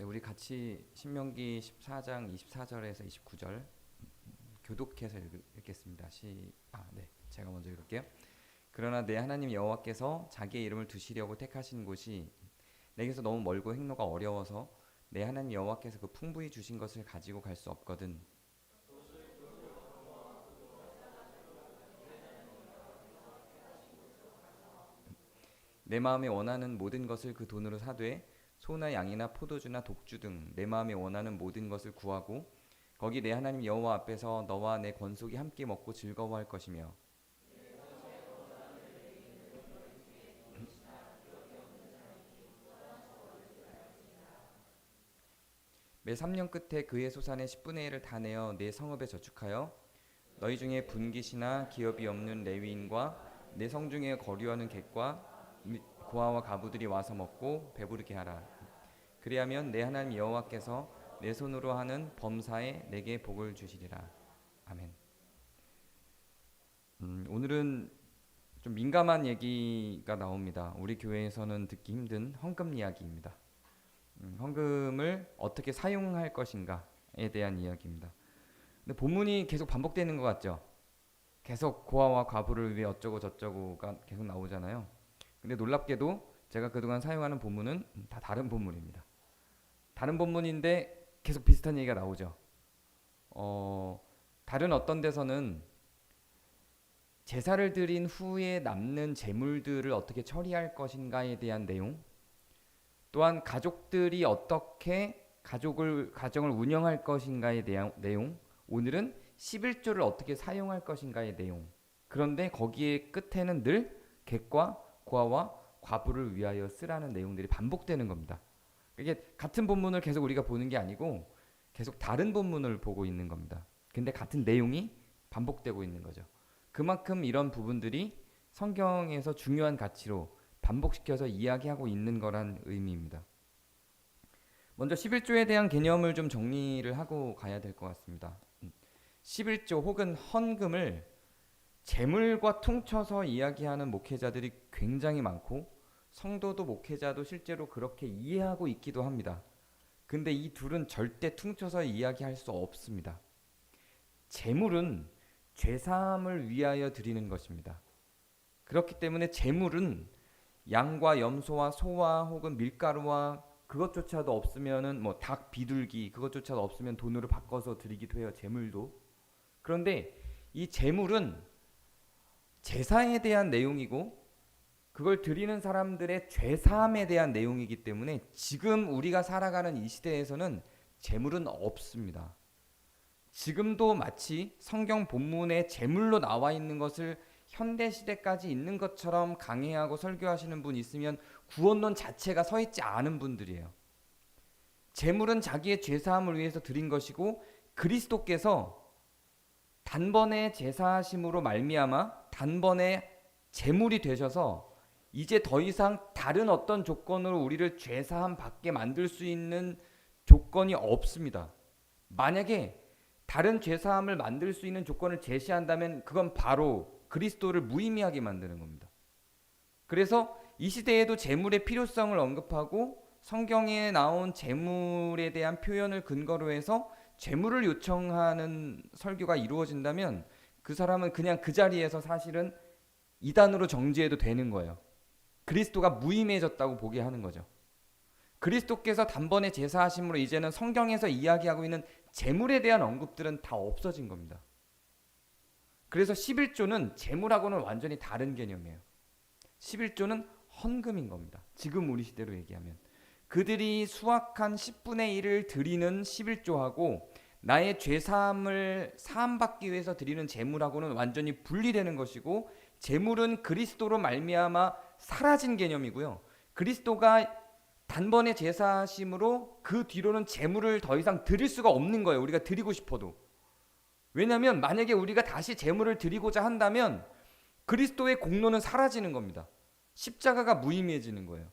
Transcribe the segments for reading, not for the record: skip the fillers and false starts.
우리 같이 신명기 14장 24절에서 29절 교독해서 읽겠습니다. 네, 제가 먼저 읽을게요. 그러나 내 하나님 여호와께서 자기의 이름을 두시려고 택하신 곳이 내게서 너무 멀고 행로가 어려워서 내 하나님 여호와께서 그 풍부히 주신 것을 가지고 갈 수 없거든. 내 마음에 원하는 모든 것을 그 돈으로 사되 소나 양이나 포도주나 독주 등 내 마음에 원하는 모든 것을 구하고 거기 내 하나님 여호와 앞에서 너와 내 권속이 함께 먹고 즐거워할 것이며 매 3년 끝에 그의 소산의 10분의 1을 다 내어 내 성읍에 저축하여 너희 중에 분깃이나 기업이 없는 레위인과 내 성 중에 거류하는 객과 고아와 가부들이 와서 먹고 배부르게 하라. 그리하면 내 하나님 여호와께서 내 손으로 하는 범사에 내게 복을 주시리라. 아멘. 오늘은 좀 민감한 얘기가 나옵니다. 우리 교회에서는 듣기 힘든 헌금 이야기입니다. 헌금을 어떻게 사용할 것인가에 대한 이야기입니다. 근데 본문이 계속 반복되는 것 같죠? 계속 고아와 과부를 위해 어쩌고 저쩌고가 계속 나오잖아요. 근데 놀랍게도 제가 그동안 사용하는 본문은 다 다른 본문입니다. 다른 본문인데 계속 비슷한 얘기가 나오죠. 다른 어떤 데서는 제사를 드린 후에 남는 재물들을 어떻게 처리할 것인가에 대한 내용, 또한 가족들이 어떻게 가정을 운영할 것인가에 대한 내용, 오늘은 11조를 어떻게 사용할 것인가의 내용. 그런데 거기에 끝에는 늘 객과 고아와 과부를 위하여 쓰라는 내용들이 반복되는 겁니다. 이게 같은 본문을 계속 우리가 보는 게 아니고 계속 다른 본문을 보고 있는 겁니다. 근데 같은 내용이 반복되고 있는 거죠. 그만큼 이런 부분들이 성경에서 중요한 가치로 반복시켜서 이야기하고 있는 거란 의미입니다. 먼저 11조에 대한 개념을 좀 정리를 하고 가야 될 것 같습니다. 11조 혹은 헌금을 재물과 퉁쳐서 이야기하는 목회자들이 굉장히 많고 성도도 목회자도 실제로 그렇게 이해하고 있기도 합니다. 근데 이 둘은 절대 퉁쳐서 이야기할 수 없습니다. 재물은 죄사함을 위하여 드리는 것입니다. 그렇기 때문에 재물은 양과 염소와 소와 혹은 밀가루와 그것조차도 없으면은 뭐 닭 비둘기 그것조차도 없으면 돈으로 바꿔서 드리기도 해요. 재물도. 그런데 이 재물은 제사에 대한 내용이고 그걸 드리는 사람들의 죄사함에 대한 내용이기 때문에 지금 우리가 살아가는 이 시대에서는 재물은 없습니다. 지금도 마치 성경 본문에 재물로 나와 있는 것을 현대 시대까지 있는 것처럼 강해하고 설교하시는 분 있으면 구원론 자체가 서 있지 않은 분들이에요. 재물은 자기의 죄사함을 위해서 드린 것이고 그리스도께서 단번에 제사하심으로 말미암아 단번에 제물이 되셔서 이제 더 이상 다른 어떤 조건으로 우리를 죄사함 받게 만들 수 있는 조건이 없습니다. 만약에 다른 죄사함을 만들 수 있는 조건을 제시한다면 그건 바로 그리스도를 무의미하게 만드는 겁니다. 그래서 이 시대에도 제물의 필요성을 언급하고 성경에 나온 제물에 대한 표현을 근거로 해서 제물을 요청하는 설교가 이루어진다면 그 사람은 그냥 그 자리에서 사실은 이단으로 정죄해도 되는 거예요. 그리스도가 무의미해졌다고 보게 하는 거죠. 그리스도께서 단번에 제사하심으로 이제는 성경에서 이야기하고 있는 제물에 대한 언급들은 다 없어진 겁니다. 그래서 11조는 제물하고는 완전히 다른 개념이에요. 11조는 헌금인 겁니다. 지금 우리 시대로 얘기하면 그들이 수확한 10분의 1을 드리는 11조하고 나의 죄사함을 사함받기 위해서 드리는 제물하고는 완전히 분리되는 것이고 제물은 그리스도로 말미암아 사라진 개념이고요. 그리스도가 단번에 제사하심으로 그 뒤로는 제물을 더 이상 드릴 수가 없는 거예요. 우리가 드리고 싶어도. 왜냐하면 만약에 우리가 다시 제물을 드리고자 한다면 그리스도의 공로는 사라지는 겁니다. 십자가가 무의미해지는 거예요.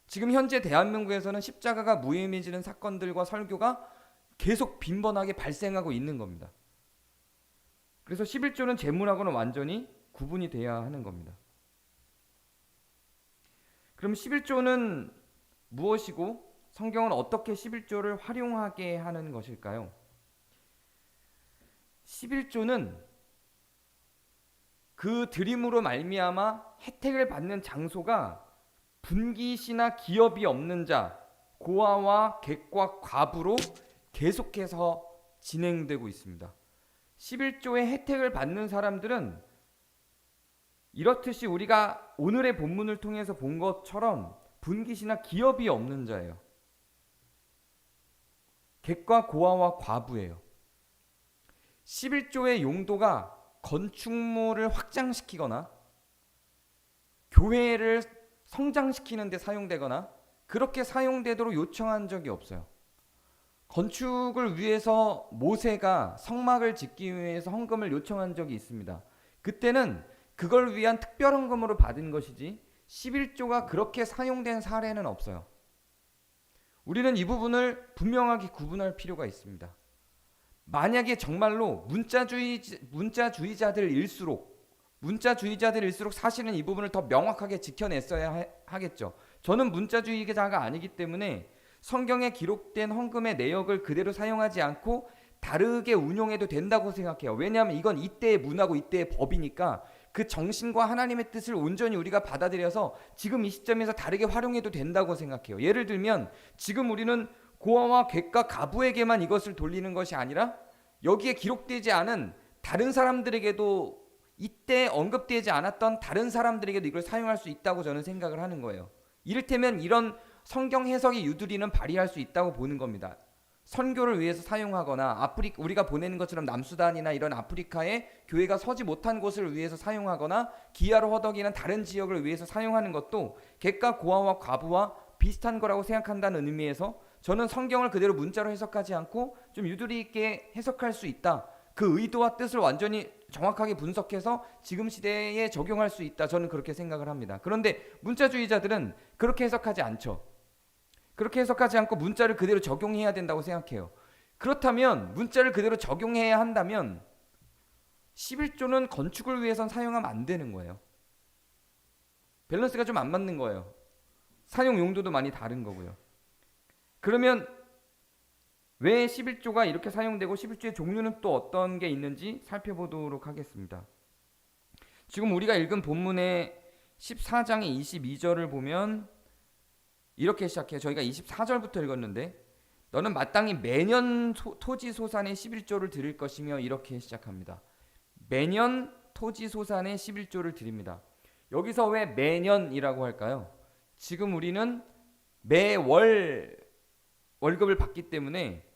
지금 현재 대한민국에서는 십자가가 무의미해지는 사건들과 설교가 계속 빈번하게 발생하고 있는 겁니다. 그래서 11조는 제물하고는 완전히 구분이 돼야 하는 겁니다. 그럼 11조는 무엇이고 성경은 어떻게 11조를 활용하게 하는 것일까요? 11조는 그 드림으로 말미암아 혜택을 받는 장소가 분깃이나 기업이 없는 자, 고아와 객과 과부로 계속해서 진행되고 있습니다. 11조의 혜택을 받는 사람들은 이렇듯이 우리가 오늘의 본문을 통해서 본 것처럼 분깃이나 기업이 없는 자예요. 객과 고아와 과부예요. 11조의 용도가 건축물을 확장시키거나 교회를 성장시키는 데 사용되거나 그렇게 사용되도록 요청한 적이 없어요. 건축을 위해서 모세가 성막을 짓기 위해서 헌금을 요청한 적이 있습니다. 그때는 그걸 위한 특별 헌금으로 받은 것이지 11조가 그렇게 사용된 사례는 없어요. 우리는 이 부분을 분명하게 구분할 필요가 있습니다. 만약에 정말로 문자주의자들일수록 사실은 이 부분을 더 명확하게 지켜냈어야 하겠죠. 저는 문자주의자가 아니기 때문에 성경에 기록된 헌금의 내역을 그대로 사용하지 않고 다르게 운용해도 된다고 생각해요. 왜냐하면 이건 이때의 문화고 이때의 법이니까 그 정신과 하나님의 뜻을 온전히 우리가 받아들여서 지금 이 시점에서 다르게 활용해도 된다고 생각해요. 예를 들면 지금 우리는 고아와 객과 가부에게만 이것을 돌리는 것이 아니라 여기에 기록되지 않은 다른 사람들에게도 이때 언급되지 않았던 다른 사람들에게도 이걸 사용할 수 있다고 저는 생각을 하는 거예요. 이를테면 이런 성경 해석의 유두리는 발휘할 수 있다고 보는 겁니다. 선교를 위해서 사용하거나 우리가 보내는 것처럼 남수단이나 이런 아프리카에 교회가 서지 못한 곳을 위해서 사용하거나 기아로 허덕이는 다른 지역을 위해서 사용하는 것도 객과 고아와 과부와 비슷한 거라고 생각한다는 의미에서 저는 성경을 그대로 문자로 해석하지 않고 좀 유두리 있게 해석할 수 있다. 그 의도와 뜻을 완전히 정확하게 분석해서 지금 시대에 적용할 수 있다. 저는 그렇게 생각을 합니다. 그런데 문자주의자들은 그렇게 해석하지 않죠. 그렇게 해석하지 않고 문자를 그대로 적용해야 된다고 생각해요. 그렇다면 문자를 그대로 적용해야 한다면 11조는 건축을 위해선 사용하면 안 되는 거예요. 밸런스가 좀 안 맞는 거예요. 사용 용도도 많이 다른 거고요. 그러면 왜 11조가 이렇게 사용되고 11조의 종류는 또 어떤 게 있는지 살펴보도록 하겠습니다. 지금 우리가 읽은 본문의 14장의 22절을 보면 이렇게 시작해요. 저희가 24절부터 읽었는데 너는 마땅히 매년 토지 소산의 11조를 드릴 것이며 이렇게 시작합니다. 매년 토지 소산의 11조를 드립니다. 여기서 왜 매년이라고 할까요? 지금 우리는 매월 월급을 받기 때문에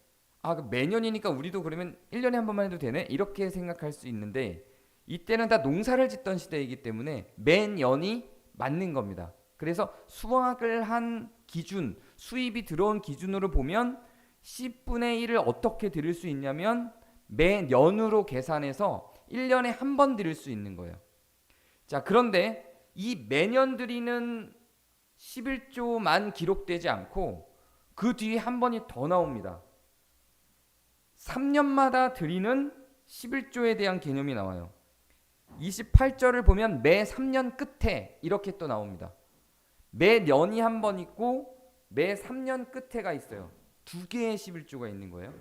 매년이니까 우리도 그러면 1년에 한 번만 해도 되네? 이렇게 생각할 수 있는데 이때는 다 농사를 짓던 시대이기 때문에 매년이 맞는 겁니다. 그래서 수확을 한 기준, 수입이 들어온 기준으로 보면 10분의 1을 어떻게 드릴 수 있냐면 매년으로 계산해서 1년에 한 번 드릴 수 있는 거예요. 자, 그런데 이 매년 드리는 11조만 기록되지 않고 그 뒤에 한 번이 더 나옵니다. 3년마다 드리는 11조에 대한 개념이 나와요. 28절을 보면 매 3년 끝에 이렇게 또 나옵니다. 매년이 한 번 있고 매 3년 끝에가 있어요. 두 개의 11조가 있는 거예요.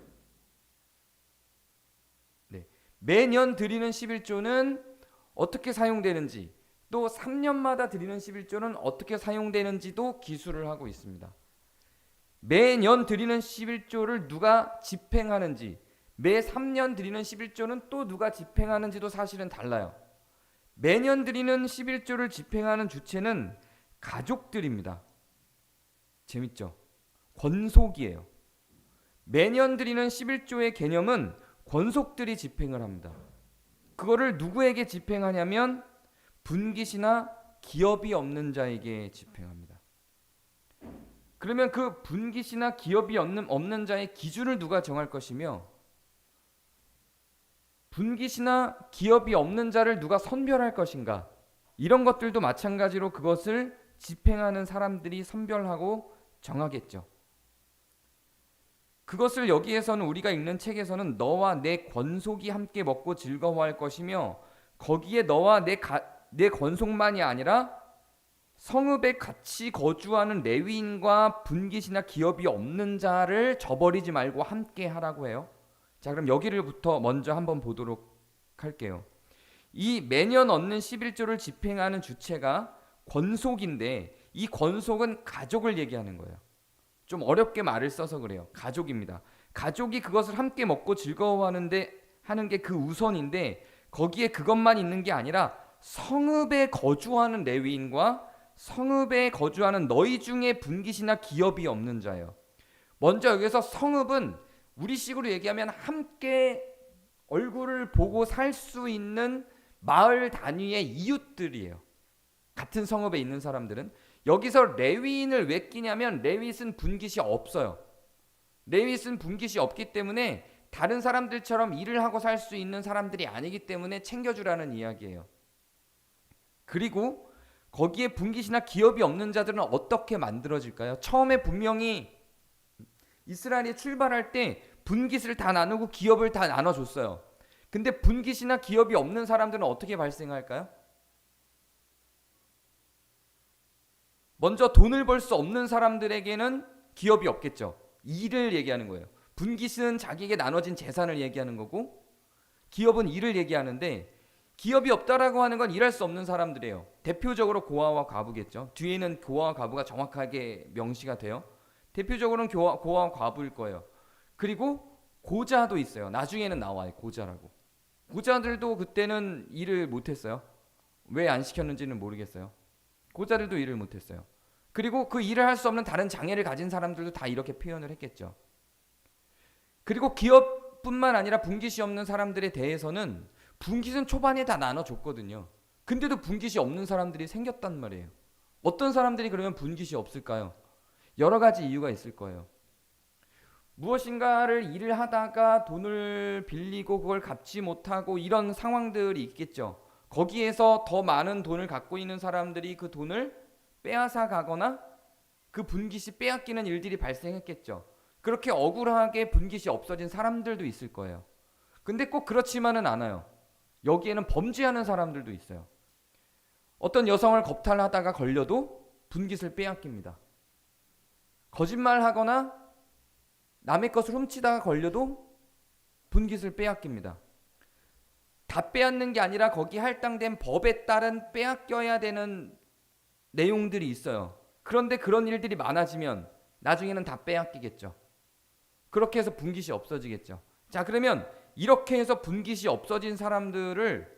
네. 매년 드리는 11조는 어떻게 사용되는지, 또 3년마다 드리는 11조는 어떻게 사용되는지도 기술을 하고 있습니다. 매년 드리는 11조를 누가 집행하는지, 매 3년 드리는 11조는 또 누가 집행하는지도 사실은 달라요. 매년 드리는 11조를 집행하는 주체는 가족들입니다. 재밌죠? 권속이에요. 매년 드리는 11조의 개념은 권속들이 집행을 합니다. 그거를 누구에게 집행하냐면 분깃이나 기업이 없는 자에게 집행합니다. 그러면 그 분깃이나 기업이 없는 자의 기준을 누가 정할 것이며 분깃이나 기업이 없는 자를 누가 선별할 것인가, 이런 것들도 마찬가지로 그것을 집행하는 사람들이 선별하고 정하겠죠. 그것을 여기에서는 우리가 읽는 책에서는 너와 내 권속이 함께 먹고 즐거워할 것이며 거기에 너와 내 권속만이 아니라 성읍에 같이 거주하는 레위인과 분깃이나 기업이 없는 자를 저버리지 말고 함께 하라고 해요. 자, 그럼 여기를부터 먼저 한번 보도록 할게요. 이 매년 얻는 11조를 집행하는 주체가 권속인데, 이 권속은 가족을 얘기하는 거예요. 좀 어렵게 말을 써서 그래요. 가족입니다. 가족이 그것을 함께 먹고 즐거워하는데 하는 게 그 우선인데, 거기에 그것만 있는 게 아니라 성읍에 거주하는 레위인과 성읍에 거주하는 너희 중에 분깃이나 기업이 없는 자예요. 먼저 여기서 성읍은 우리식으로 얘기하면 함께 얼굴을 보고 살 수 있는 마을 단위의 이웃들이에요. 같은 성읍에 있는 사람들은. 여기서 레위인을 왜 끼냐면 레윗은 분깃이 없어요. 레윗은 분깃이 없기 때문에 다른 사람들처럼 일을 하고 살 수 있는 사람들이 아니기 때문에 챙겨주라는 이야기예요. 그리고 거기에 분깃이나 기업이 없는 자들은 어떻게 만들어질까요? 처음에 분명히 이스라엘이 출발할 때 분깃을 다 나누고 기업을 다 나눠줬어요. 근데 분깃이나 기업이 없는 사람들은 어떻게 발생할까요? 먼저 돈을 벌 수 없는 사람들에게는 기업이 없겠죠. 일을 얘기하는 거예요. 분깃은 자기에게 나눠진 재산을 얘기하는 거고, 기업은 일을 얘기하는데, 기업이 없다라고 하는 건 일할 수 없는 사람들이에요. 대표적으로 고아와 과부겠죠. 뒤에는 고아와 과부가 정확하게 명시가 돼요. 대표적으로는 고아와 과부일 거예요. 그리고 고자도 있어요. 나중에는 나와요. 고자라고. 고자들도 그때는 일을 못했어요. 왜 안 시켰는지는 모르겠어요. 고자들도 일을 못했어요. 그리고 그 일을 할 수 없는 다른 장애를 가진 사람들도 다 이렇게 표현을 했겠죠. 그리고 기업뿐만 아니라 분깃이 없는 사람들에 대해서는 분깃은 초반에 다 나눠줬거든요. 근데도 분깃이 없는 사람들이 생겼단 말이에요. 어떤 사람들이 그러면 분깃이 없을까요? 여러 가지 이유가 있을 거예요. 무엇인가를 일을 하다가 돈을 빌리고 그걸 갚지 못하고 이런 상황들이 있겠죠. 거기에서 더 많은 돈을 갖고 있는 사람들이 그 돈을 빼앗아 가거나 그 분깃이 빼앗기는 일들이 발생했겠죠. 그렇게 억울하게 분깃이 없어진 사람들도 있을 거예요. 근데 꼭 그렇지만은 않아요. 여기에는 범죄하는 사람들도 있어요. 어떤 여성을 겁탈하다가 걸려도 분깃을 빼앗깁니다. 거짓말하거나 남의 것을 훔치다가 걸려도 분깃을 빼앗깁니다. 다 빼앗는 게 아니라 거기 할당된 법에 따른 빼앗겨야 되는 내용들이 있어요. 그런데 그런 일들이 많아지면 나중에는 다 빼앗기겠죠. 그렇게 해서 분깃이 없어지겠죠. 자, 그러면 이렇게 해서 분깃이 없어진 사람들을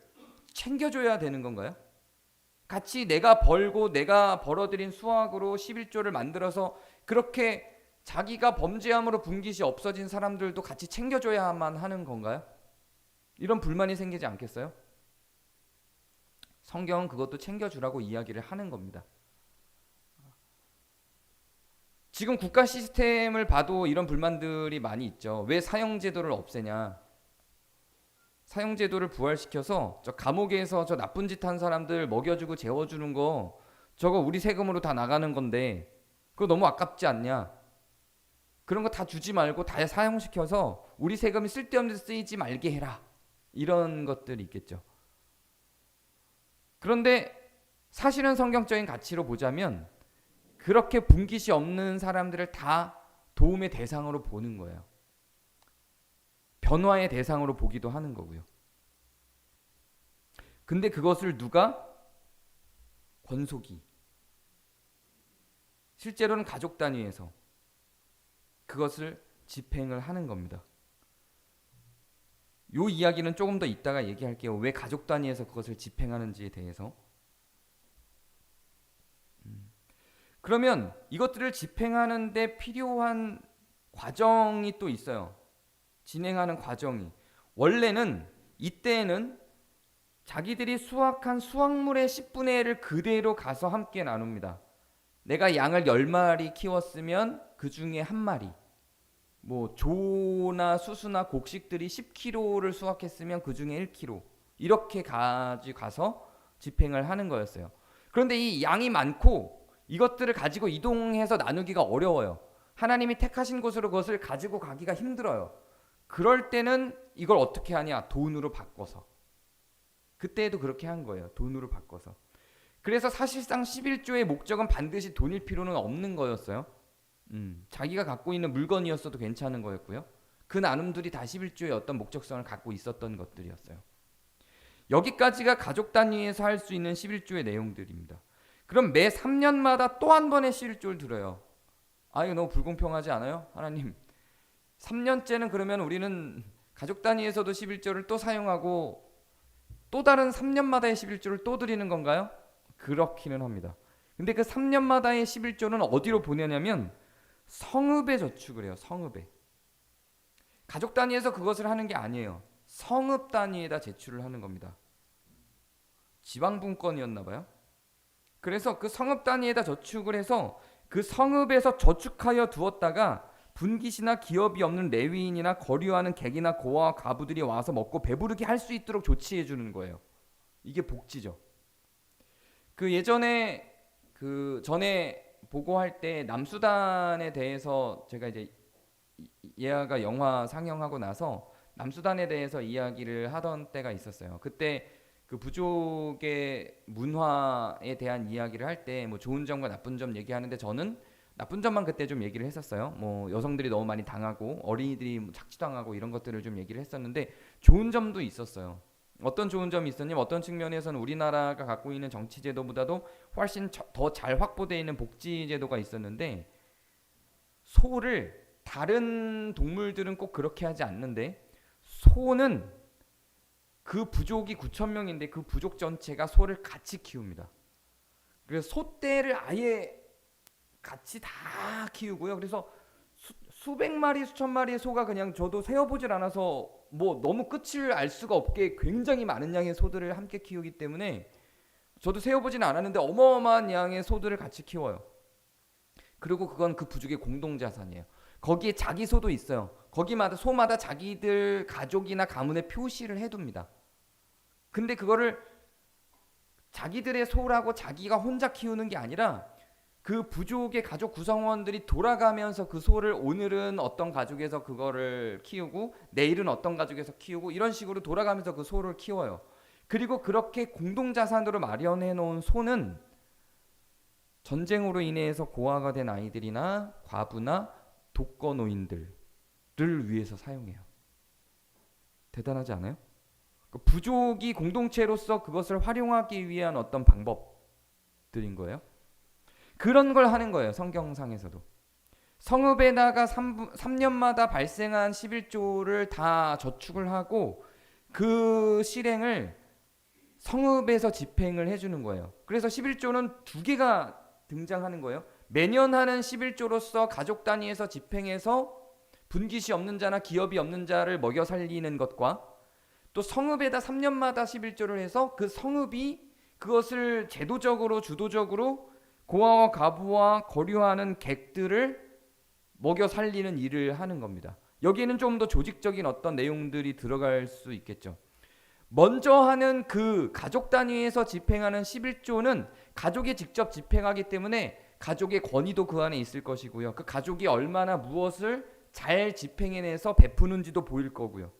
챙겨줘야 되는 건가요? 같이 내가 벌고 내가 벌어들인 수확으로 11조를 만들어서 그렇게 자기가 범죄함으로 분깃이 없어진 사람들도 같이 챙겨줘야만 하는 건가요? 이런 불만이 생기지 않겠어요? 성경은 그것도 챙겨주라고 이야기를 하는 겁니다. 지금 국가 시스템을 봐도 이런 불만들이 많이 있죠. 왜 사형제도를 없애냐? 사형제도를 부활시켜서 저 감옥에서 저 나쁜 짓 한 사람들 먹여주고 재워주는 거 저거 우리 세금으로 다 나가는 건데 그거 너무 아깝지 않냐? 그런 거 다 주지 말고 다 사형시켜서 우리 세금이 쓸데없는 데 쓰이지 말게 해라. 이런 것들이 있겠죠. 그런데 사실은 성경적인 가치로 보자면 그렇게 분깃이 없는 사람들을 다 도움의 대상으로 보는 거예요. 변화의 대상으로 보기도 하는 거고요. 근데 그것을 누가? 권속이. 실제로는 가족 단위에서 그것을 집행을 하는 겁니다. 요 이야기는 조금 더 이따가 얘기할게요. 왜 가족 단위에서 그것을 집행하는지에 대해서. 그러면 이것들을 집행하는 데 필요한 과정이 또 있어요. 진행하는 과정이. 원래는 이때에는 자기들이 수확한 수확물의 10분의 1을 그대로 가서 함께 나눕니다. 내가 양을 10마리 키웠으면 그 중에 한 마리, 뭐 조나 수수나 곡식들이 10kg를 수확했으면 그 중에 1kg 이렇게 가져가서 집행을 하는 거였어요. 그런데 이 양이 많고 이것들을 가지고 이동해서 나누기가 어려워요. 하나님이 택하신 곳으로 그것을 가지고 가기가 힘들어요. 그럴 때는 이걸 어떻게 하냐? 돈으로 바꿔서. 그때에도 그렇게 한 거예요. 돈으로 바꿔서. 그래서 사실상 11조의 목적은 반드시 돈일 필요는 없는 거였어요. 자기가 갖고 있는 물건이었어도 괜찮은 거였고요. 그 나눔들이 다 11조의 어떤 목적성을 갖고 있었던 것들이었어요. 여기까지가 가족 단위에서 할 수 있는 11조의 내용들입니다. 그럼 매 3년마다 또 한 번의 11조를 들어요. 아, 이거 너무 불공평하지 않아요? 하나님, 3년째는 그러면 우리는 가족 단위에서도 11조를 또 사용하고 또 다른 3년마다의 11조를 또 드리는 건가요? 그렇기는 합니다. 근데 그 3년마다의 11조는 어디로 보내냐면 성읍에 저축을 해요. 성읍에. 가족 단위에서 그것을 하는 게 아니에요. 성읍 단위에다 제출을 하는 겁니다. 지방분권이었나 봐요. 그래서 그 성읍 단위에다 저축을 해서 그 성읍에서 저축하여 두었다가 분깃이나 기업이 없는 레위인이나 거류하는 객이나 고아와 과부들이 와서 먹고 배부르게 할 수 있도록 조치해 주는 거예요. 이게 복지죠. 그 예전에 그 전에 보고할 때 남수단에 대해서 제가 이제 예아가 영화 상영하고 나서 남수단에 대해서 이야기를 하던 때가 있었어요. 그때 그 부족의 문화에 대한 이야기를 할 때 뭐 좋은 점과 나쁜 점 얘기하는데 저는 나쁜 점만 그때 좀 얘기를 했었어요. 뭐 여성들이 너무 많이 당하고 어린이들이 뭐 착취당하고 이런 것들을 좀 얘기를 했었는데 좋은 점도 있었어요. 어떤 좋은 점이 있었냐면 어떤 측면에서는 우리나라가 갖고 있는 정치 제도보다도 훨씬 더 잘 확보되어 있는 복지 제도가 있었는데 소를 다른 동물들은 꼭 그렇게 하지 않는데 소는 그 부족이 9천 명인데 그 부족 전체가 소를 같이 키웁니다. 그래서 소떼를 아예 같이 다 키우고요. 그래서 수백 마리 수천 마리의 소가 그냥 저도 세어보질 않아서 뭐 너무 끝을 알 수가 없게 굉장히 많은 양의 소들을 함께 키우기 때문에 저도 세어보지는 않았는데 어마어마한 양의 소들을 같이 키워요. 그리고 그건 그 부족의 공동자산이에요. 거기에 자기 소도 있어요. 거기마다 소마다 자기들 가족이나 가문에 표시를 해둡니다. 근데 그거를 자기들의 소라고 자기가 혼자 키우는 게 아니라 그 부족의 가족 구성원들이 돌아가면서 그 소를 오늘은 어떤 가족에서 그거를 키우고 내일은 어떤 가족에서 키우고 이런 식으로 돌아가면서 그 소를 키워요. 그리고 그렇게 공동자산으로 마련해 놓은 소는 전쟁으로 인해서 고아가 된 아이들이나 과부나 독거노인들을 위해서 사용해요. 대단하지 않아요? 부족이 공동체로서 그것을 활용하기 위한 어떤 방법들인 거예요. 그런 걸 하는 거예요. 성경상에서도. 성읍에다가 3년마다 발생한 11조를 다 저축을 하고 그 실행을 성읍에서 집행을 해주는 거예요. 그래서 11조는 두 개가 등장하는 거예요. 매년 하는 11조로서 가족 단위에서 집행해서 분깃이 없는 자나 기업이 없는 자를 먹여 살리는 것과 또 성읍에다 3년마다 11조를 해서 그 성읍이 그것을 제도적으로 주도적으로 고아와 과부와 거류하는 객들을 먹여 살리는 일을 하는 겁니다. 여기에는 좀 더 조직적인 어떤 내용들이 들어갈 수 있겠죠. 먼저 하는 그 가족 단위에서 집행하는 11조는 가족이 직접 집행하기 때문에 가족의 권위도 그 안에 있을 것이고요. 그 가족이 얼마나 무엇을 잘 집행해내서 베푸는지도 보일 거고요.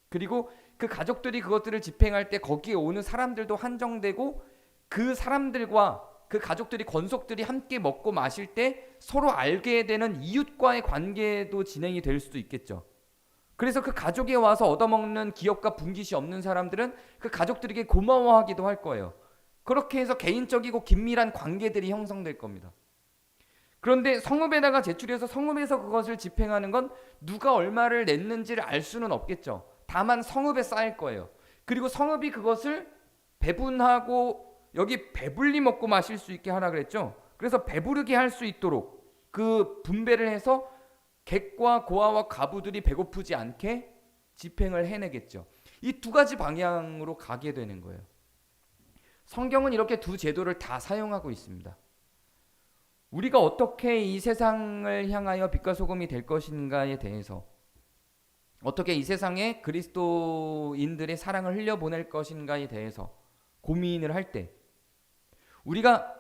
그리고 그 가족들이 그것들을 집행할 때 거기에 오는 사람들도 한정되고 그 사람들과 그 가족들이 권속들이 함께 먹고 마실 때 서로 알게 되는 이웃과의 관계도 진행이 될 수도 있겠죠. 그래서 그 가족에 와서 얻어먹는 기업과 분깃이 없는 사람들은 그 가족들에게 고마워하기도 할 거예요. 그렇게 해서 개인적이고 긴밀한 관계들이 형성될 겁니다. 그런데 성읍에다가 제출해서 성읍에서 그것을 집행하는 건 누가 얼마를 냈는지를 알 수는 없겠죠. 다만 성읍에 쌓일 거예요. 그리고 성읍이 그것을 배분하고 여기 배불리 먹고 마실 수 있게 하라 그랬죠. 그래서 배부르게 할 수 있도록 그 분배를 해서 객과 고아와 과부들이 배고프지 않게 집행을 해내겠죠. 이 두 가지 방향으로 가게 되는 거예요. 성경은 이렇게 두 제도를 다 사용하고 있습니다. 우리가 어떻게 이 세상을 향하여 빛과 소금이 될 것인가에 대해서, 어떻게 이 세상에 그리스도인들의 사랑을 흘려보낼 것인가에 대해서 고민을 할 때 우리가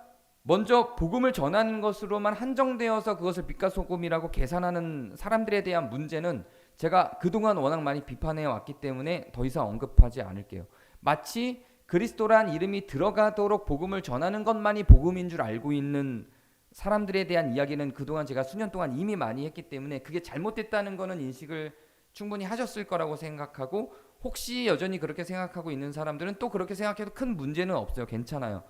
먼저 복음을 전하는 것으로만 한정되어서 그것을 빛과 소금이라고 계산하는 사람들에 대한 문제는 제가 그동안 워낙 많이 비판해 왔기 때문에 더 이상 언급하지 않을게요. 마치 그리스도란 이름이 들어가도록 복음을 전하는 것만이 복음인 줄 알고 있는 사람들에 대한 이야기는 그동안 제가 수년 동안 이미 많이 했기 때문에 그게 잘못됐다는 거는 인식을 충분히 하셨을 거라고 생각하고, 혹시 여전히 그렇게 생각하고 있는 사람들은 또 그렇게 생각해도 큰 문제는 없어요. 괜찮아요.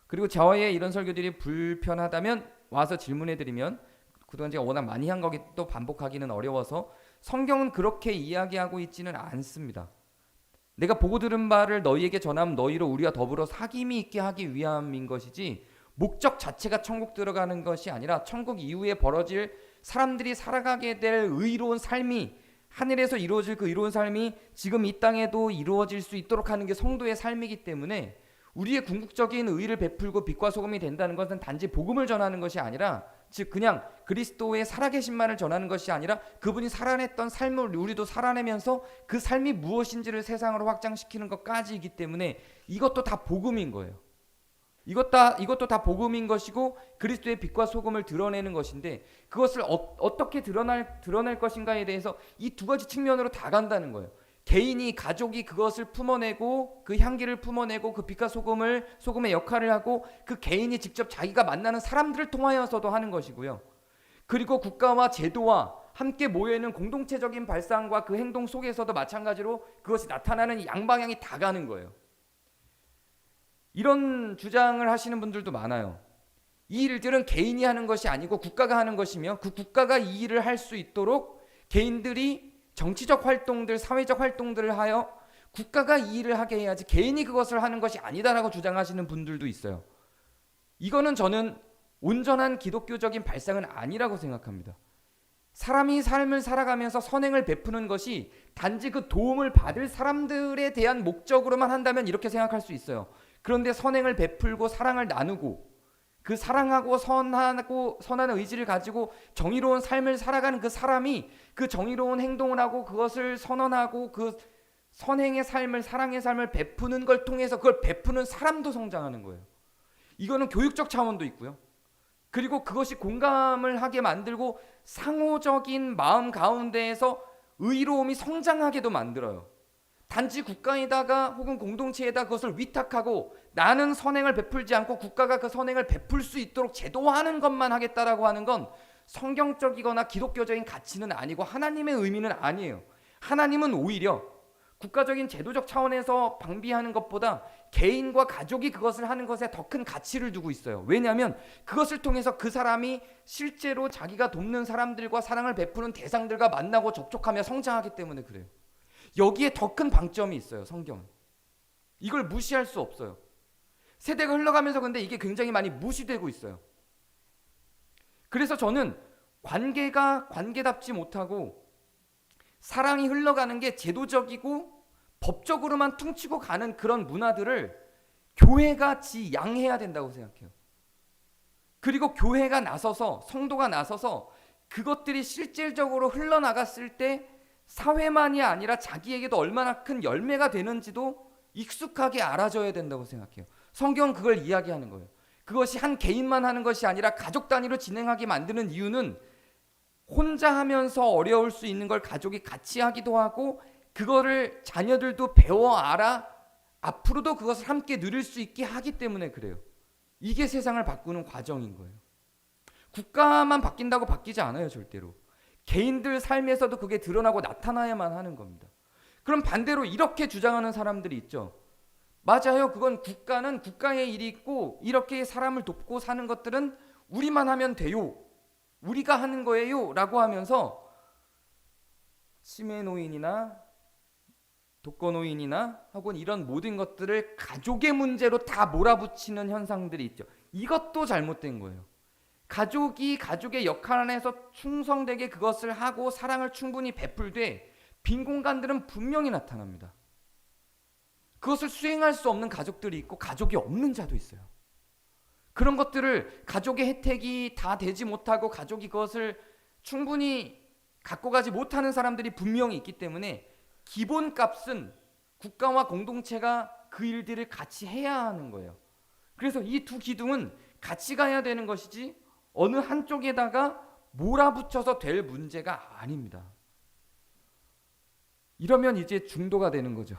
그리고 저의 이런 설교들이 불편하다면 와서 질문해드리면, 그동안 제가 워낙 많이 한 거기 또 반복하기는 어려워서, 성경은 그렇게 이야기하고 있지는 않습니다. 내가 보고 들은 바를 너희에게 전하면 너희로 우리와 더불어 사귐이 있게 하기 위함인 것이지, 목적 자체가 천국 들어가는 것이 아니라 천국 이후에 벌어질 사람들이 살아가게 될 의로운 삶이, 하늘에서 이루어질 그 의로운 삶이 지금 이 땅에도 이루어질 수 있도록 하는 게 성도의 삶이기 때문에, 우리의 궁극적인 의를 베풀고 빛과 소금이 된다는 것은 단지 복음을 전하는 것이 아니라, 즉 그냥 그리스도의 살아계신만을 전하는 것이 아니라 그분이 살아냈던 삶을 우리도 살아내면서 그 삶이 무엇인지를 세상으로 확장시키는 것까지이기 때문에 이것도 다 복음인 거예요. 이것도 다 복음인 것이고 그리스도의 빛과 소금을 드러내는 것인데, 그것을 어떻게 드러낼 것인가에 대해서 이 두 가지 측면으로 다 간다는 거예요. 개인이, 가족이 그것을 품어내고 그 향기를 품어내고 그 빛과 소금의 역할을 하고, 그 개인이 직접 자기가 만나는 사람들을 통하여서도 하는 것이고요. 그리고 국가와 제도와 함께 모여있는 공동체적인 발상과 그 행동 속에서도 마찬가지로 그것이 나타나는 양방향이 다 가는 거예요. 이런 주장을 하시는 분들도 많아요. 이 일들은 개인이 하는 것이 아니고 국가가 하는 것이며, 그 국가가 이 일을 할 수 있도록 개인들이 정치적 활동들, 사회적 활동들을 하여 국가가 이 일을 하게 해야지 개인이 그것을 하는 것이 아니다라고 주장하시는 분들도 있어요. 이거는 저는 온전한 기독교적인 발상은 아니라고 생각합니다. 사람이 삶을 살아가면서 선행을 베푸는 것이 단지 그 도움을 받을 사람들에 대한 목적으로만 한다면 이렇게 생각할 수 있어요. 그런데 선행을 베풀고 사랑을 나누고, 그 사랑하고 선한 의지를 가지고 정의로운 삶을 살아가는 그 사람이 그 정의로운 행동을 하고 그것을 선언하고 그 선행의 삶을, 사랑의 삶을 베푸는 걸 통해서 그걸 베푸는 사람도 성장하는 거예요. 이거는 교육적 차원도 있고요. 그리고 그것이 공감을 하게 만들고 상호적인 마음 가운데에서 의로움이 성장하게도 만들어요. 단지 국가에다가 혹은 공동체에다 그것을 위탁하고 나는 선행을 베풀지 않고 국가가 그 선행을 베풀 수 있도록 제도화하는 것만 하겠다라고 하는 건 성경적이거나 기독교적인 가치는 아니고 하나님의 의미는 아니에요. 하나님은 오히려 국가적인 제도적 차원에서 방비하는 것보다 개인과 가족이 그것을 하는 것에 더 큰 가치를 두고 있어요. 왜냐하면 그것을 통해서 그 사람이 실제로 자기가 돕는 사람들과 사랑을 베푸는 대상들과 만나고 접촉하며 성장하기 때문에 그래요. 여기에 더 큰 방점이 있어요. 성경은 이걸 무시할 수 없어요. 세대가 흘러가면서 근데 이게 굉장히 많이 무시되고 있어요. 그래서 저는 관계가 관계답지 못하고 사랑이 흘러가는 게 제도적이고 법적으로만 퉁치고 가는 그런 문화들을 교회가 지양해야 된다고 생각해요. 그리고 교회가 나서서, 성도가 나서서 그것들이 실질적으로 흘러나갔을 때 사회만이 아니라 자기에게도 얼마나 큰 열매가 되는지도 익숙하게 알아줘야 된다고 생각해요. 성경은 그걸 이야기하는 거예요. 그것이 한 개인만 하는 것이 아니라 가족 단위로 진행하게 만드는 이유는 혼자 하면서 어려울 수 있는 걸 가족이 같이 하기도 하고, 그거를 자녀들도 배워 알아 앞으로도 그것을 함께 누릴 수 있게 하기 때문에 그래요. 이게 세상을 바꾸는 과정인 거예요. 국가만 바뀐다고 바뀌지 않아요. 절대로. 개인들 삶에서도 그게 드러나고 나타나야만 하는 겁니다. 그럼 반대로 이렇게 주장하는 사람들이 있죠. 맞아요. 그건 국가는 국가의 일이 있고 이렇게 사람을 돕고 사는 것들은 우리만 하면 돼요. 우리가 하는 거예요 라고 하면서 치매 노인이나 독거노인이나 혹은 이런 모든 것들을 가족의 문제로 다 몰아붙이는 현상들이 있죠. 이것도 잘못된 거예요. 가족이 가족의 역할 안에서 충성되게 그것을 하고 사랑을 충분히 베풀되 빈 공간들은 분명히 나타납니다. 그것을 수행할 수 없는 가족들이 있고 가족이 없는 자도 있어요. 그런 것들을 가족의 혜택이 다 되지 못하고 가족이 그것을 충분히 갖고 가지 못하는 사람들이 분명히 있기 때문에 기본값은 국가와 공동체가 그 일들을 같이 해야 하는 거예요. 그래서 이 두 기둥은 같이 가야 되는 것이지 어느 한쪽에다가 몰아붙여서 될 문제가 아닙니다. 이러면 이제 중도가 되는 거죠.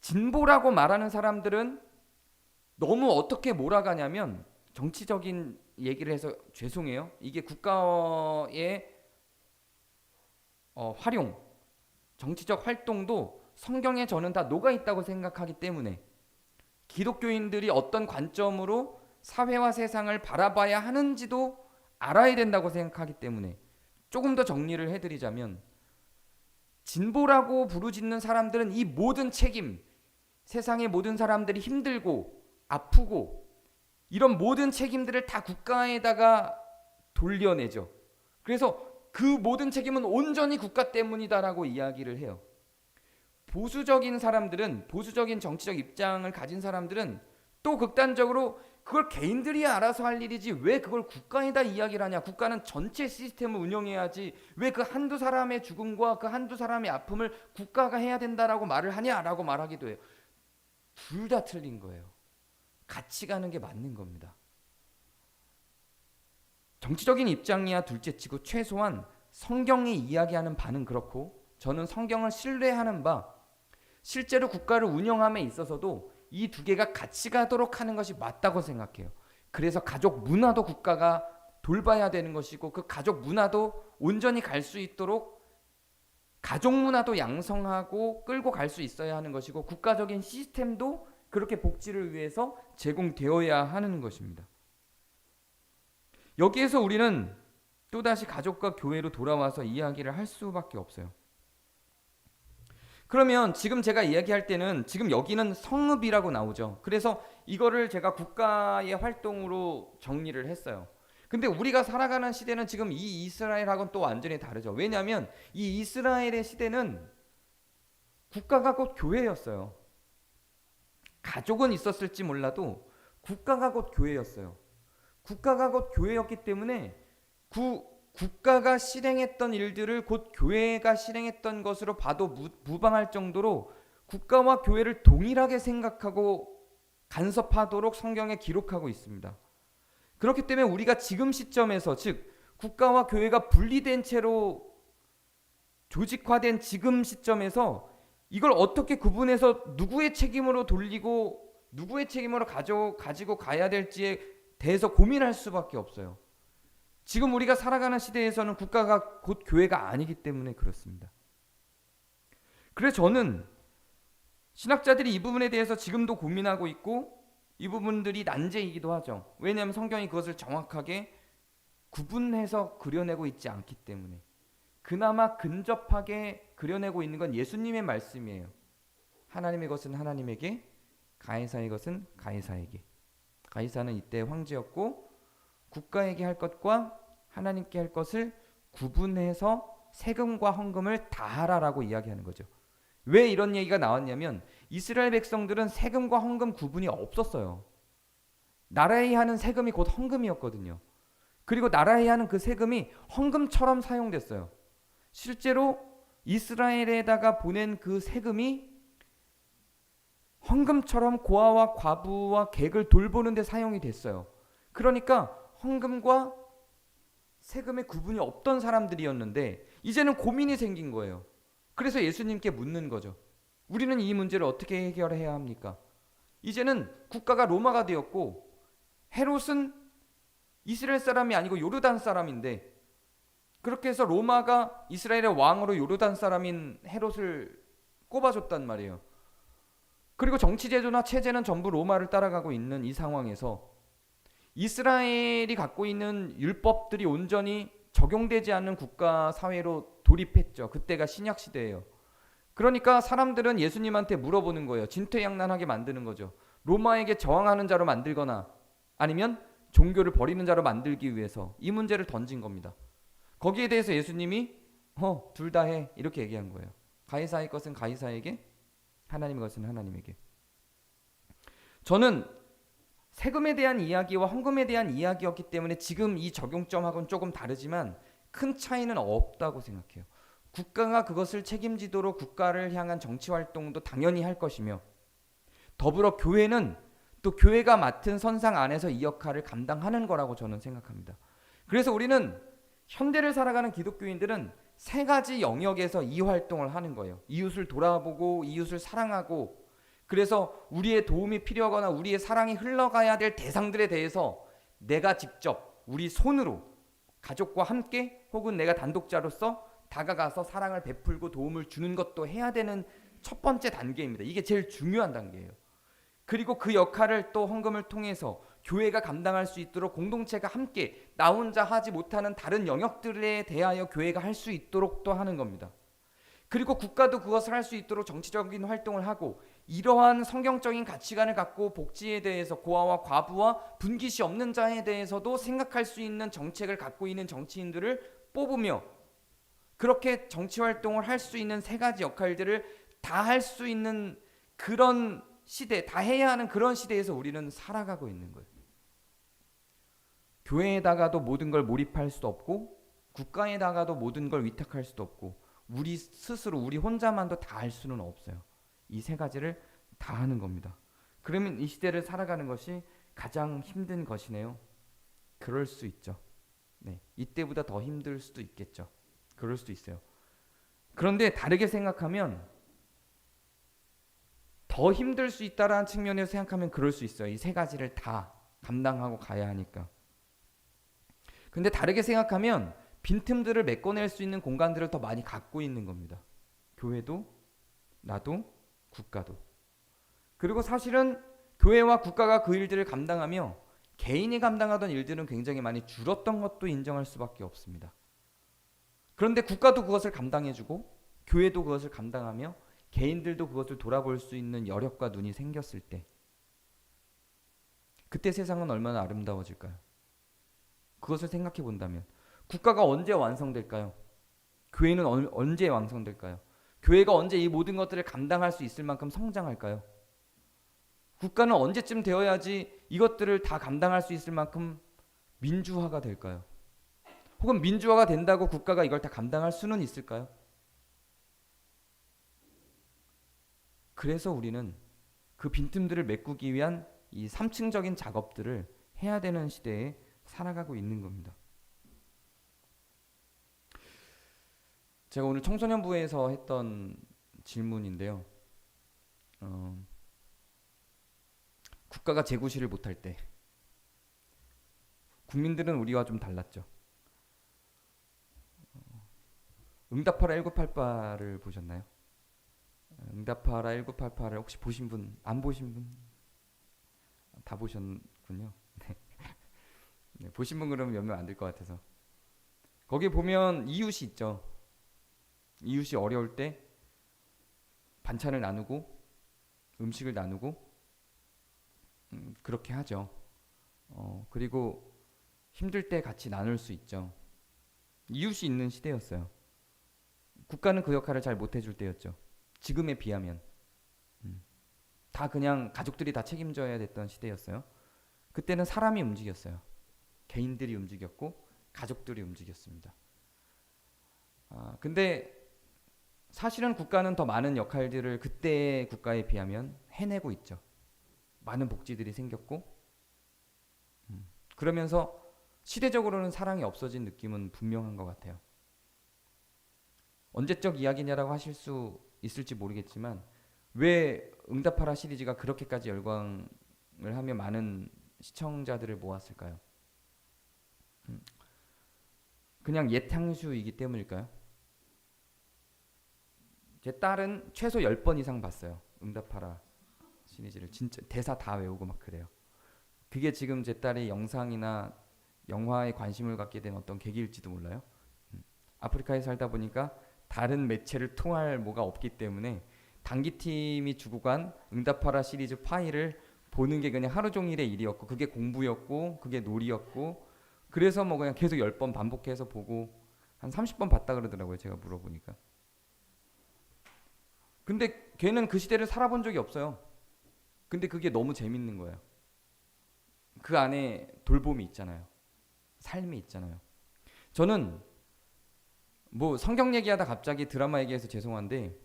진보라고 말하는 사람들은 너무 어떻게 몰아가냐면, 정치적인 얘기를 해서 죄송해요. 이게 국가의 활용, 정치적 활동도 성경에 저는 다 녹아 있다고 생각하기 때문에, 기독교인들이 어떤 관점으로 사회와 세상을 바라봐야 하는지도 알아야 된다고 생각하기 때문에, 조금 더 정리를 해드리자면, 진보라고 부르짖는 사람들은 이 모든 책임, 세상의 모든 사람들이 힘들고 아프고 이런 모든 책임들을 다 국가에다가 돌려내죠. 그래서 그 모든 책임은 온전히 국가 때문이다라고 이야기를 해요. 보수적인 사람들은, 보수적인 정치적 입장을 가진 사람들은 또 극단적으로 그걸 개인들이 알아서 할 일이지 왜 그걸 국가에다 이야기를 하냐, 국가는 전체 시스템을 운영해야지 왜 그 한두 사람의 죽음과 그 한두 사람의 아픔을 국가가 해야 된다라고 말을 하냐라고 말하기도 해요. 둘 다 틀린 거예요. 같이 가는 게 맞는 겁니다. 정치적인 입장이야 둘째치고 최소한 성경이 이야기하는 바는 그렇고, 저는 성경을 신뢰하는 바, 실제로 국가를 운영함에 있어서도 이 두 개가 같이 가도록 하는 것이 맞다고 생각해요. 그래서 가족 문화도 국가가 돌봐야 되는 것이고, 그 가족 문화도 온전히 갈 수 있도록 가족 문화도 양성하고 끌고 갈 수 있어야 하는 것이고, 국가적인 시스템도 그렇게 복지를 위해서 제공되어야 하는 것입니다. 여기에서 우리는 또다시 가족과 교회로 돌아와서 이야기를 할 수밖에 없어요. 그러면 지금 제가 이야기할 때는 지금 여기는 성읍이라고 나오죠. 그래서 이거를 제가 국가의 활동으로 정리를 했어요. 근데 우리가 살아가는 시대는 지금 이 이스라엘하고는 또 완전히 다르죠. 왜냐하면 이 이스라엘의 시대는 국가가 곧 교회였어요. 가족은 있었을지 몰라도 국가가 곧 교회였어요. 국가가 곧 교회였기 때문에 국가가 실행했던 일들을 곧 교회가 실행했던 것으로 봐도 무방할 정도로 국가와 교회를 동일하게 생각하고 간섭하도록 성경에 기록하고 있습니다. 그렇기 때문에 우리가 지금 시점에서, 즉 국가와 교회가 분리된 채로 조직화된 지금 시점에서 이걸 어떻게 구분해서 누구의 책임으로 돌리고 누구의 책임으로 가지고 가야 될지에 대해서 고민할 수밖에 없어요. 지금 우리가 살아가는 시대에서는 국가가 곧 교회가 아니기 때문에 그렇습니다. 그래서 저는 신학자들이 이 부분에 대해서 지금도 고민하고 있고, 이 부분들이 난제이기도 하죠. 왜냐하면 성경이 그것을 정확하게 구분해서 그려내고 있지 않기 때문에. 그나마 근접하게 그려내고 있는 건 예수님의 말씀이에요. 하나님의 것은 하나님에게, 가이사의 것은 가이사에게. 가이사는 이때 황제였고, 국가에게 할 것과 하나님께 할 것을 구분해서 세금과 헌금을 다 하라라고 이야기하는 거죠. 왜 이런 얘기가 나왔냐면, 이스라엘 백성들은 세금과 헌금 구분이 없었어요. 나라에 하는 세금이 곧 헌금이었거든요. 그리고 나라에 하는 그 세금이 헌금처럼 사용됐어요. 실제로 이스라엘에다가 보낸 그 세금이 헌금처럼 고아와 과부와 객을 돌보는 데 사용이 됐어요. 그러니까 헌금과 세금의 구분이 없던 사람들이었는데 이제는 고민이 생긴 거예요. 그래서 예수님께 묻는 거죠. 우리는 이 문제를 어떻게 해결해야 합니까? 이제는 국가가 로마가 되었고, 헤롯은 이스라엘 사람이 아니고 요르단 사람인데, 그렇게 해서 로마가 이스라엘의 왕으로 요르단 사람인 헤롯을 꼽아줬단 말이에요. 그리고 정치제도나 체제는 전부 로마를 따라가고 있는 이 상황에서 이스라엘이 갖고 있는 율법들이 온전히 적용되지 않는 국가 사회로 돌입했죠. 그때가 신약 시대예요. 그러니까 사람들은 예수님한테 물어보는 거예요. 진퇴양난하게 만드는 거죠. 로마에게 저항하는 자로 만들거나 아니면 종교를 버리는 자로 만들기 위해서 이 문제를 던진 겁니다. 거기에 대해서 예수님이 둘 다 해, 이렇게 얘기한 거예요. 가이사의 것은 가이사에게, 하나님의 것은 하나님에게. 저는 세금에 대한 이야기와 헌금에 대한 이야기였기 때문에 지금 이 적용점하고는 조금 다르지만 큰 차이는 없다고 생각해요. 국가가 그것을 책임지도록 국가를 향한 정치 활동도 당연히 할 것이며, 더불어 교회는 또 교회가 맡은 선상 안에서 이 역할을 감당하는 거라고 저는 생각합니다. 그래서 우리는 현대를 살아가는 기독교인들은 세 가지 영역에서 이 활동을 하는 거예요. 이웃을 돌아보고, 이웃을 사랑하고, 그래서 우리의 도움이 필요하거나 우리의 사랑이 흘러가야 될 대상들에 대해서 내가 직접 우리 손으로 가족과 함께 혹은 내가 단독자로서 다가가서 사랑을 베풀고 도움을 주는 것도 해야 되는 첫 번째 단계입니다. 이게 제일 중요한 단계예요. 그리고 그 역할을 또 헌금을 통해서 교회가 감당할 수 있도록 공동체가 함께 나 혼자 하지 못하는 다른 영역들에 대하여 교회가 할 수 있도록 또 하는 겁니다. 그리고 국가도 그것을 할 수 있도록 정치적인 활동을 하고 이러한 성경적인 가치관을 갖고 복지에 대해서 고아와 과부와 분깃이 없는 자에 대해서도 생각할 수 있는 정책을 갖고 있는 정치인들을 뽑으며 그렇게 정치 활동을 할 수 있는 세 가지 역할들을 다 할 수 있는 그런 시대, 다 해야 하는 그런 시대에서 우리는 살아가고 있는 거예요. 교회에다가도 모든 걸 몰입할 수도 없고 국가에다가도 모든 걸 위탁할 수도 없고 우리 스스로 우리 혼자만도 다 할 수는 없어요. 이 세 가지를 다 하는 겁니다. 그러면 이 시대를 살아가는 것이 가장 힘든 것이네요. 그럴 수 있죠. 네, 이때보다 더 힘들 수도 있겠죠. 그럴 수도 있어요. 그런데 다르게 생각하면 더 힘들 수 있다라는 측면에서 생각하면 그럴 수 있어요. 이 세 가지를 다 감당하고 가야 하니까. 근데 다르게 생각하면 빈틈들을 메꿔낼 수 있는 공간들을 더 많이 갖고 있는 겁니다. 교회도, 나도, 국가도. 그리고 사실은 교회와 국가가 그 일들을 감당하며 개인이 감당하던 일들은 굉장히 많이 줄었던 것도 인정할 수밖에 없습니다. 그런데 국가도 그것을 감당해주고 교회도 그것을 감당하며 개인들도 그것을 돌아볼 수 있는 여력과 눈이 생겼을 때 그때 세상은 얼마나 아름다워질까요? 그것을 생각해 본다면 국가가 언제 완성될까요? 교회는 언제 완성될까요? 교회가 언제 이 모든 것들을 감당할 수 있을 만큼 성장할까요? 국가는 언제쯤 되어야지 이것들을 다 감당할 수 있을 만큼 민주화가 될까요? 혹은 민주화가 된다고 국가가 이걸 다 감당할 수는 있을까요? 그래서 우리는 그 빈틈들을 메꾸기 위한 이 3층적인 작업들을 해야 되는 시대에 살아가고 있는 겁니다. 제가 오늘 청소년부에서 했던 질문인데요. 국가가 재구시를 못할 때 국민들은 우리와 좀 달랐죠. 응답하라 1988을 보셨나요? 응답하라 1988을 혹시 보신 분, 안 보신 분? 다 보셨군요. 네. 네, 보신 분 그러면 몇 명 안 될 것 같아서. 거기 보면 이웃이 있죠. 이웃이 어려울 때 반찬을 나누고 음식을 나누고 그렇게 하죠. 그리고 힘들 때 같이 나눌 수 있죠. 이웃이 있는 시대였어요. 국가는 그 역할을 잘 못해줄 때였죠. 지금에 비하면 다 그냥 가족들이 다 책임져야 됐던 시대였어요. 그때는 사람이 움직였어요. 개인들이 움직였고 가족들이 움직였습니다. 근데 사실은 국가는 더 많은 역할들을 그때의 국가에 비하면 해내고 있죠. 많은 복지들이 생겼고 그러면서 시대적으로는 사랑이 없어진 느낌은 분명한 것 같아요. 언제적 이야기냐라고 하실 수 있을지 모르겠지만 왜 응답하라 시리즈가 그렇게까지 열광을 하며 많은 시청자들을 모았을까요? 그냥 옛 향수이기 때문일까요? 제 딸은 최소 10번 이상 봤어요. 응답하라 시리즈를. 진짜 대사 다 외우고 막 그래요. 그게 지금 제 딸이 영상이나 영화에 관심을 갖게 된 어떤 계기일지도 몰라요. 아프리카에 살다 보니까 다른 매체를 통할 뭐가 없기 때문에 단기팀이 주고 간 응답하라 시리즈 파일을 보는 게 그냥 하루 종일의 일이었고 그게 공부였고 그게 놀이였고 그래서 뭐 그냥 계속 10번 반복해서 보고 한 30번 봤다 그러더라고요. 제가 물어보니까. 근데 걔는 그 시대를 살아본 적이 없어요. 근데 그게 너무 재밌는 거예요. 그 안에 돌봄이 있잖아요. 삶이 있잖아요. 저는 뭐 성경 얘기하다 갑자기 드라마 얘기해서 죄송한데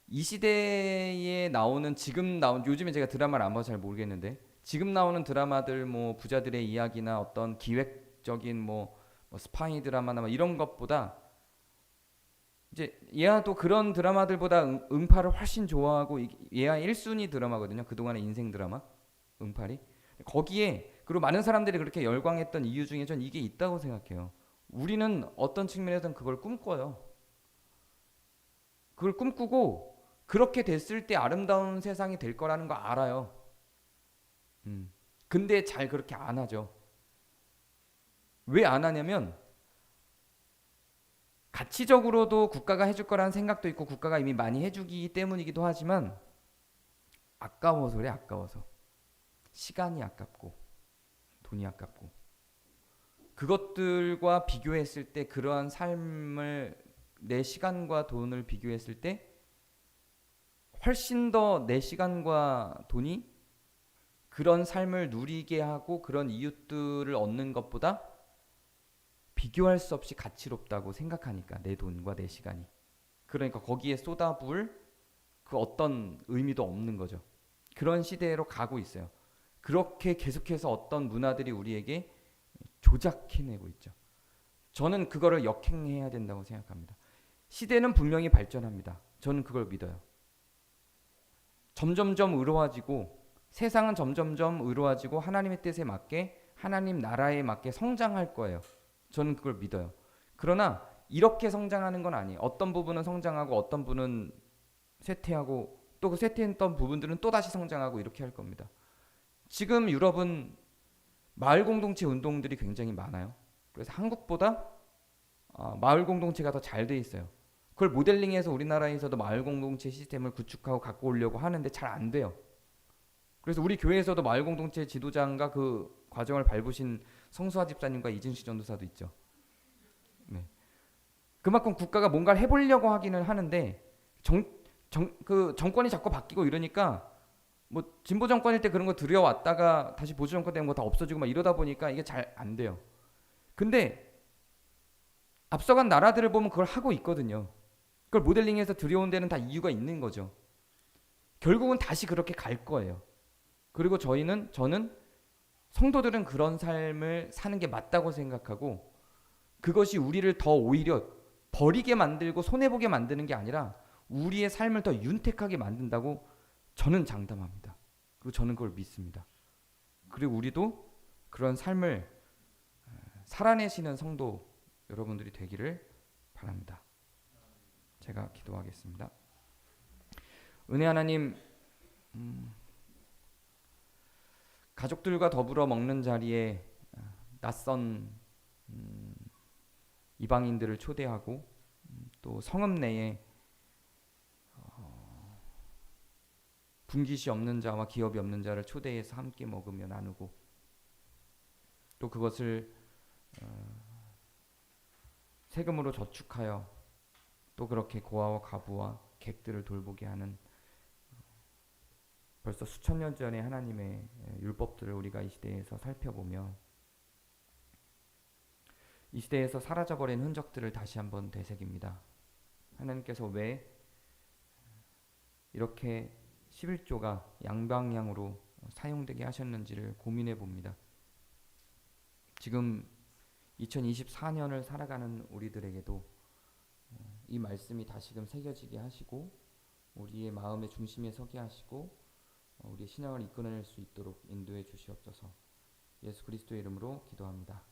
이 시대에 나오는 지금 나온 요즘에 제가 드라마를 안 봐서 잘 모르겠는데 지금 나오는 드라마들 뭐 부자들의 이야기나 어떤 기획적인 뭐 스파이 드라마나 뭐 이런 것보다 이제 얘야도 그런 드라마들보다 응팔을 훨씬 좋아하고 얘야 1순위 드라마거든요. 그동안의 인생 드라마 응팔이. 거기에 그리고 많은 사람들이 그렇게 열광했던 이유 중에 전 이게 있다고 생각해요. 우리는 어떤 측면에서는 그걸 꿈꿔요. 그걸 꿈꾸고 그렇게 됐을 때 아름다운 세상이 될 거라는 거 알아요. 근데 잘 그렇게 안 하죠. 왜 안 하냐면 가치적으로도 국가가 해줄 거라는 생각도 있고 국가가 이미 많이 해주기 때문이기도 하지만 아까워서 그래. 아까워서. 시간이 아깝고 돈이 아깝고 그것들과 비교했을 때 그러한 삶을 내 시간과 돈을 비교했을 때 훨씬 더 내 시간과 돈이 그런 삶을 누리게 하고 그런 이웃들을 얻는 것보다 비교할 수 없이 가치롭다고 생각하니까 내 돈과 내 시간이. 그러니까 거기에 쏟아부을 그 어떤 의미도 없는 거죠. 그런 시대로 가고 있어요. 그렇게 계속해서 어떤 문화들이 우리에게 조작해내고 있죠. 저는 그거를 역행해야 된다고 생각합니다. 시대는 분명히 발전합니다. 저는 그걸 믿어요. 점점점 의로워지고 세상은 점점점 의로워지고 하나님의 뜻에 맞게 하나님 나라에 맞게 성장할 거예요. 저는 그걸 믿어요. 그러나 이렇게 성장하는 건 아니에요. 어떤 부분은 성장하고 어떤 부분은 쇠퇴하고 또 그 쇠퇴했던 부분들은 또다시 성장하고 이렇게 할 겁니다. 지금 유럽은 마을 공동체 운동들이 굉장히 많아요. 그래서 한국보다 마을 공동체가 더 잘 돼 있어요. 그걸 모델링해서 우리나라에서도 마을 공동체 시스템을 구축하고 갖고 오려고 하는데 잘 안 돼요. 그래서 우리 교회에서도 마을 공동체 지도자인가 그 과정을 밟으신 성수아 집사님과 이진식 전도사도 있죠. 네. 그만큼 국가가 뭔가를 해보려고 하기는 하는데 그 정권이 자꾸 바뀌고 이러니까 뭐 진보 정권일 때 그런 거 들여왔다가 다시 보수 정권 되면 뭐 다 없어지고 막 이러다 보니까 이게 잘 안 돼요. 근데 앞서간 나라들을 보면 그걸 하고 있거든요. 그걸 모델링해서 들여온 데는 다 이유가 있는 거죠. 결국은 다시 그렇게 갈 거예요. 그리고 저는 성도들은 그런 삶을 사는 게 맞다고 생각하고 그것이 우리를 더 오히려 버리게 만들고 손해보게 만드는 게 아니라 우리의 삶을 더 윤택하게 만든다고 저는 장담합니다. 그리고 저는 그걸 믿습니다. 그리고 우리도 그런 삶을 살아내시는 성도 여러분들이 되기를 바랍니다. 제가 기도하겠습니다. 은혜 하나님, 가족들과 더불어 먹는 자리에 낯선 이방인들을 초대하고 또 성읍 내에 분깃이 없는 자와 기업이 없는 자를 초대해서 함께 먹으며 나누고 또 그것을 세금으로 저축하여 또 그렇게 고아와 과부와 객들을 돌보게 하는 벌써 수천 년 전의 하나님의 율법들을 우리가 이 시대에서 살펴보며 이 시대에서 사라져버린 흔적들을 다시 한번 되새깁니다. 하나님께서 왜 이렇게 11조가 양방향으로 사용되게 하셨는지를 고민해 봅니다. 지금 2024년을 살아가는 우리들에게도 이 말씀이 다시금 새겨지게 하시고 우리의 마음의 중심에 서게 하시고 우리의 신앙을 이끌어낼 수 있도록 인도해 주시옵소서. 예수 그리스도의 이름으로 기도합니다.